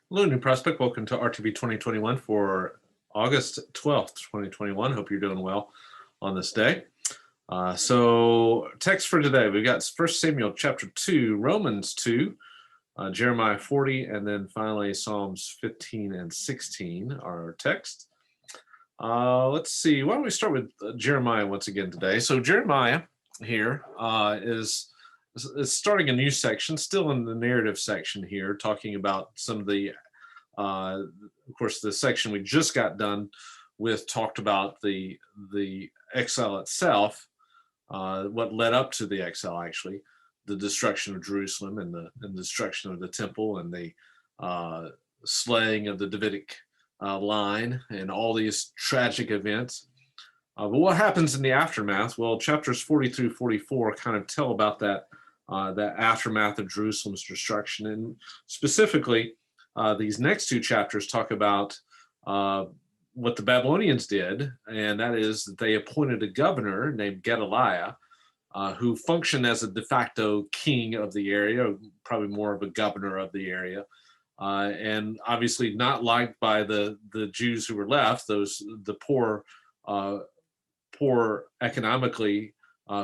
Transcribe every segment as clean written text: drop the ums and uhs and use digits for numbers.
Hello, New Prospect. Welcome to RTB 2021 for August 12th, 2021. Hope you're doing well on this day. So text for today, we've got 1 Samuel chapter 2, Romans 2, Jeremiah 40, and then finally Psalms 15 and 16 are our text. Let's see, why don't we start with Jeremiah once again today. So Jeremiah here is starting a new section, still in the narrative section here, talking about some of the, of course, the section we just got done with talked about the exile itself, what led up to the exile, actually, the destruction of Jerusalem and the destruction of the temple and the slaying of the Davidic line and all these tragic events. But what happens in the aftermath? Well, chapters 40 through 44 kind of tell about that aftermath of Jerusalem's destruction. And specifically, these next two chapters talk about what the Babylonians did, and that is that they appointed a governor named Gedaliah, who functioned as a de facto king of the area, probably more of a governor of the area, and obviously not liked by the Jews who were left, the poor economically,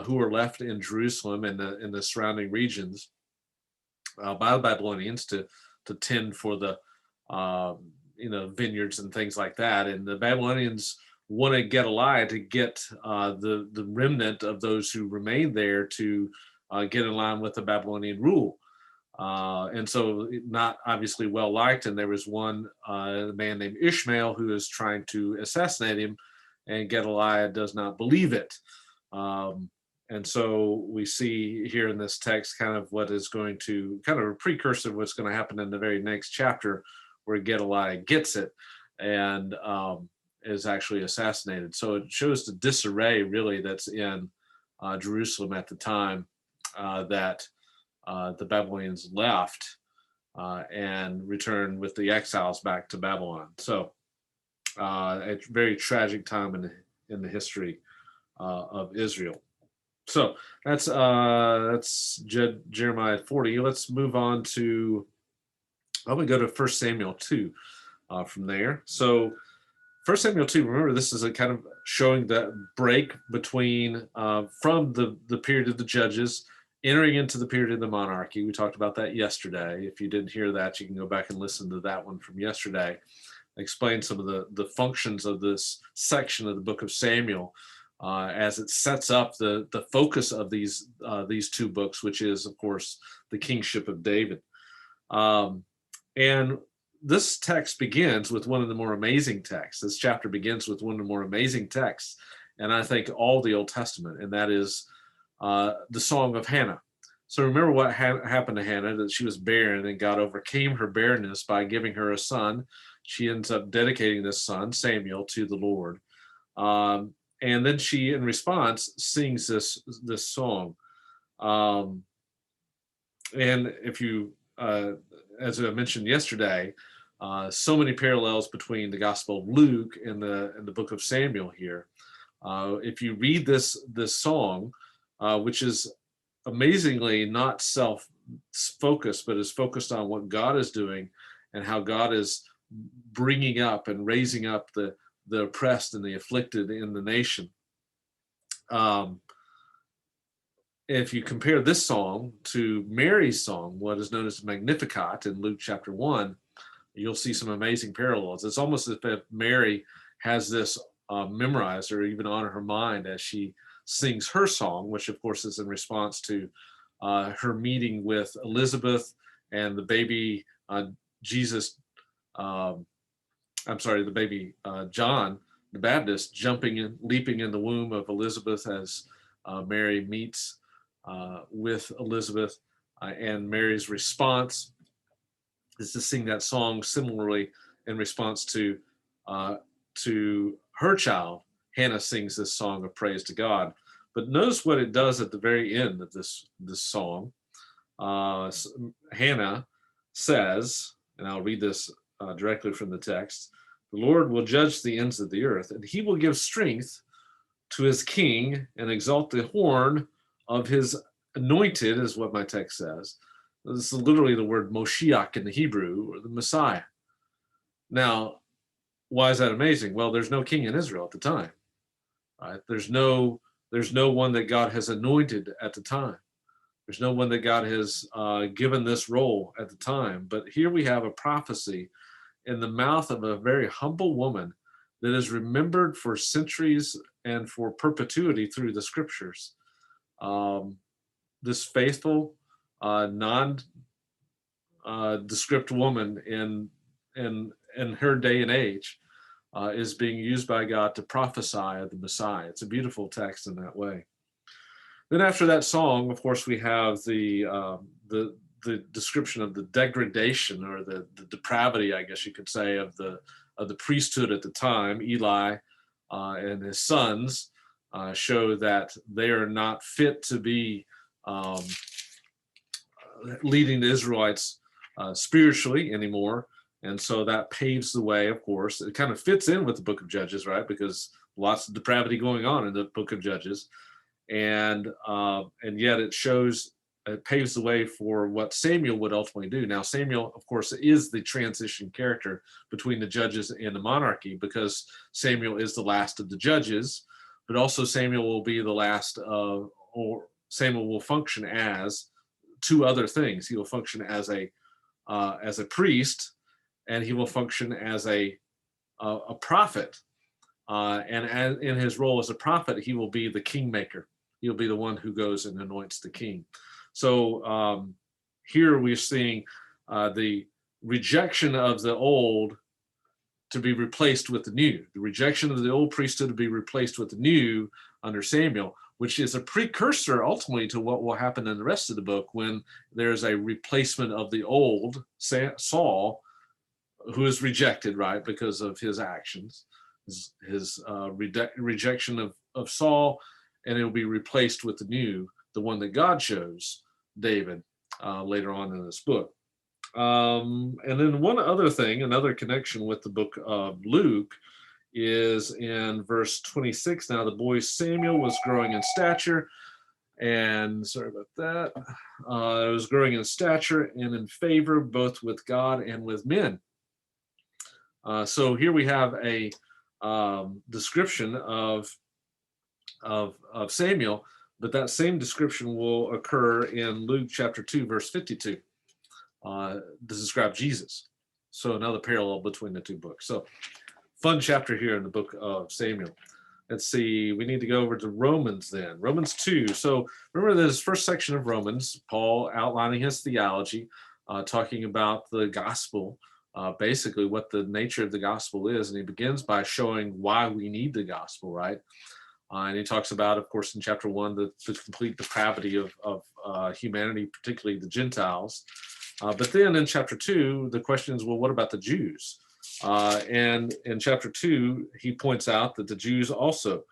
who were left in Jerusalem and in the surrounding regions by the Babylonians to tend for the vineyards and things like that. And the Babylonians wanted Gedaliah to get the remnant of those who remained there to get in line with the Babylonian rule. And so not obviously well liked. And there was one man named Ishmael who is trying to assassinate him, and Gedaliah does not believe it. And so we see here in this text kind of what is going to, kind of a precursor of what's going to happen in the very next chapter, where Gedaliah gets it and is actually assassinated. So it shows the disarray really that's in Jerusalem at the time that the Babylonians left and returned with the exiles back to Babylon. So a very tragic time in the history of Israel. So that's Jeremiah 40. Let's move on to, I'm going to go to 1 Samuel 2 from there. So 1 Samuel 2, remember, this is a kind of showing the break between from the period of the judges entering into the period of the monarchy. We talked about that yesterday. If you didn't hear that, you can go back and listen to that one from yesterday. Explain some of the functions of this section of the book of Samuel as it sets up the focus of these two books, which is, of course, the kingship of David. And this text begins with one of the more amazing texts. This chapter begins with one of the more amazing texts, and I think all the Old Testament, and that is the Song of Hannah. So remember what happened to Hannah, that she was barren, and God overcame her barrenness by giving her a son. She ends up dedicating this son, Samuel, to the Lord. And then she, in response, sings this song. And if you, as I mentioned yesterday, so many parallels between the Gospel of Luke and the book of Samuel here. If you read this song, which is amazingly not self-focused, but is focused on what God is doing and how God is bringing up and raising up the oppressed and the afflicted in the nation. If you compare this song to Mary's song, what is known as Magnificat in Luke chapter 1, you'll see some amazing parallels. It's almost as if Mary has this memorized or even on her mind as she sings her song, which of course is in response to her meeting with Elizabeth and the baby Jesus, the baby John the Baptist leaping in the womb of Elizabeth as Mary meets with Elizabeth, and Mary's response is to sing that song similarly in response to her child. Hannah sings this song of praise to God. But notice what it does at the very end of this song. Hannah says, and I'll read this directly from the text, "The Lord will judge the ends of the earth, and he will give strength to his king and exalt the horn of his anointed," is what my text says. This is literally the word Moshiach in the Hebrew, or the Messiah. Now, why is that amazing? Well, there's no king in Israel at the time. Right? There's no one that God has anointed at the time. There's no one that God has given this role at the time. But here we have a prophecy in the mouth of a very humble woman that is remembered for centuries and for perpetuity through the scriptures. This faithful, non-descript woman in her day and age is being used by God to prophesy of the Messiah. It's a beautiful text in that way. Then after that song, of course, we have the description of the degradation or the depravity, I guess you could say, of the priesthood at the time. Eli and his sons show that they are not fit to be leading the Israelites spiritually anymore. And so that paves the way, of course. It kind of fits in with the book of Judges, right? Because lots of depravity going on in the book of Judges. And yet it paves the way for what Samuel would ultimately do. Now, Samuel, of course, is the transition character between the judges and the monarchy, because Samuel is the last of the judges, but also Samuel will be the last of, or Samuel will function as two other things. He will function as a priest, and he will function as a prophet. And in his role as a prophet, he will be the kingmaker. He'll be the one who goes and anoints the king. So here we're seeing the rejection of the old to be replaced with the new, the rejection of the old priesthood to be replaced with the new under Samuel, which is a precursor ultimately to what will happen in the rest of the book when there's a replacement of the old Saul, who is rejected, right, because of his actions, his rejection of Saul, and it will be replaced with the new, the one that God chose, David, later on in this book. And then one other thing, another connection with the book of Luke, is in verse 26. Now the boy Samuel was growing in stature, and sorry about that, it was growing in stature and in favor both with God and with men. So here we have a description of Samuel, but that same description will occur in Luke chapter 2, verse 52, to describe Jesus. So another parallel between the two books. So fun chapter here in the book of Samuel. Let's see, we need to go over to Romans then. Romans 2. So remember this first section of Romans, Paul outlining his theology, talking about the gospel, basically what the nature of the gospel is. And he begins by showing why we need the gospel, right? And he talks about, of course, in chapter 1, the complete depravity of humanity, particularly the Gentiles. But then in chapter 2, the question is, well, what about the Jews? And in chapter 2, he points out that the Jews also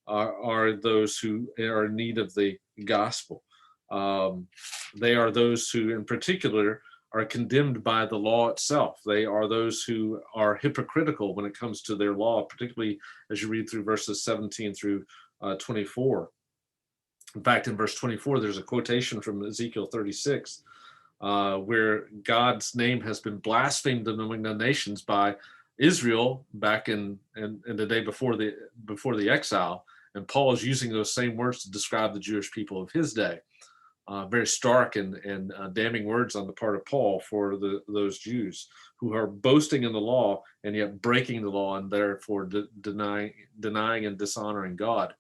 are those who are in need of the gospel. They are those who, in particular, are condemned by the law itself. They are those who are hypocritical when it comes to their law, particularly as you read through verses 17 through 24. In fact, in verse 24, there's a quotation from Ezekiel 36, where God's name has been blasphemed among the nations by Israel back in the day before the exile. And Paul is using those same words to describe the Jewish people of his day. Very stark and damning words on the part of Paul for those Jews who are boasting in the law and yet breaking the law and therefore denying and dishonoring God.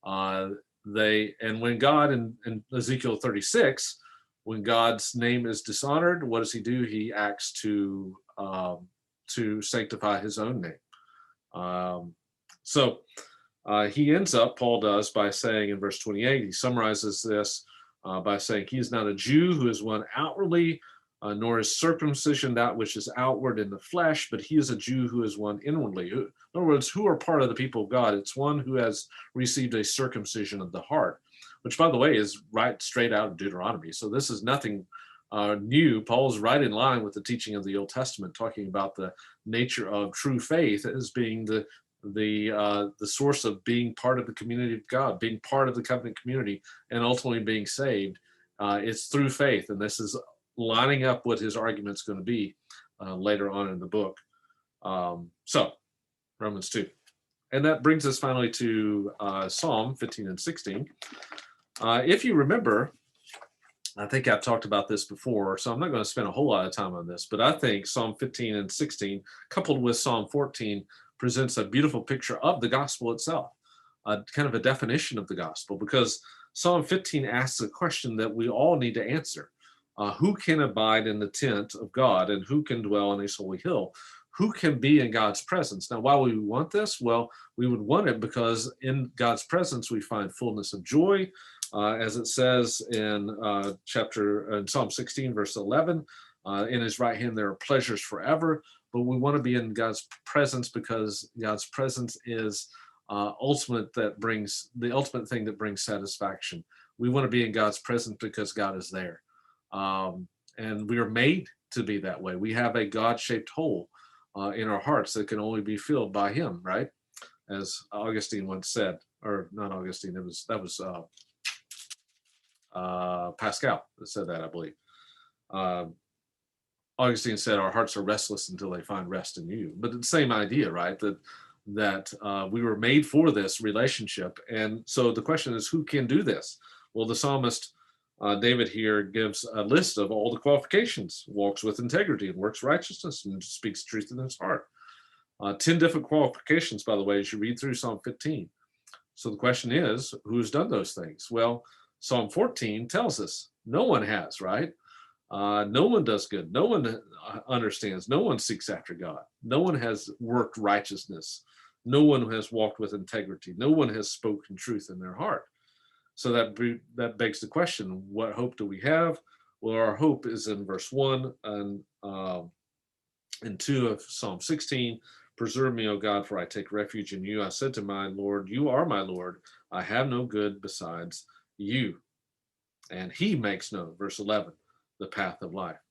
And when God in Ezekiel 36, when God's name is dishonored, what does he do? He acts to sanctify his own name. So he ends up, Paul does, by saying in verse 28, he summarizes this by saying, he is not a Jew who is one outwardly, nor is circumcision that which is outward in the flesh, but he is a Jew who is one inwardly. In other words, who are part of the people of God? It's one who has received a circumcision of the heart, which, by the way, is right straight out of Deuteronomy. So this is nothing new. Paul's right in line with the teaching of the Old Testament, talking about the nature of true faith as being the source of being part of the community of God, being part of the covenant community, and ultimately being saved. It's through faith, and this is lining up what his argument's going to be later on in the book. So Romans 2. And that brings us finally to Psalm 15 and 16. If you remember, I think I've talked about this before, so I'm not going to spend a whole lot of time on this, but I think Psalm 15 and 16, coupled with Psalm 14, presents a beautiful picture of the gospel itself, kind of a definition of the gospel, because Psalm 15 asks a question that we all need to answer. Who can abide in the tent of God, and who can dwell on his holy hill? Who can be in God's presence? Now, why would we want this? Well, we would want it because in God's presence we find fullness of joy, as it says in Psalm 16, verse 11. In his right hand there are pleasures forever. But we want to be in God's presence because God's presence is the ultimate thing that brings satisfaction. We want to be in God's presence because God is there. And we are made to be that way. We have a God-shaped hole in our hearts that can only be filled by him, right? As Augustine once said, or not Augustine, that was Pascal that said that, I believe. Augustine said, our hearts are restless until they find rest in you. But the same idea, right? That we were made for this relationship. And so the question is, who can do this? Well, the psalmist David here gives a list of all the qualifications: walks with integrity and works righteousness and speaks truth in his heart. 10 different qualifications, by the way, as you read through Psalm 15. So the question is, who's done those things? Well, Psalm 14 tells us no one has, right? No one does good. No one understands. No one seeks after God. No one has worked righteousness. No one has walked with integrity. No one has spoken truth in their heart. So that begs the question, what hope do we have? Well, our hope is in verse 1 and 2 of Psalm 16. Preserve me, O God, for I take refuge in you. I said to my Lord, you are my Lord. I have no good besides you. And he makes known, verse 11, the path of life.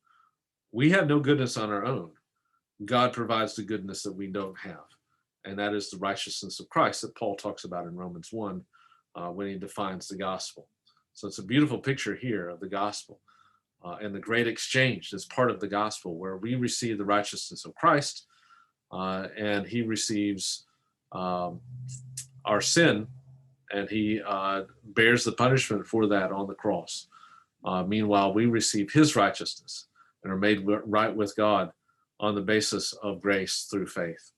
We have no goodness on our own. God provides the goodness that we don't have. And that is the righteousness of Christ that Paul talks about in Romans 1 when he defines the gospel. So it's a beautiful picture here of the gospel and the great exchange that's part of the gospel, where we receive the righteousness of Christ and he receives our sin, and he bears the punishment for that on the cross. Meanwhile, we receive his righteousness and are made right with God on the basis of grace through faith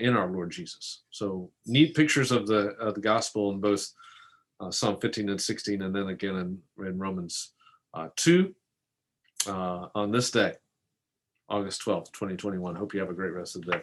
in our Lord Jesus. So neat pictures of the gospel in both Psalm 15 and 16, and then again in Romans 2 on this day, August 12th, 2021. Hope you have a great rest of the day.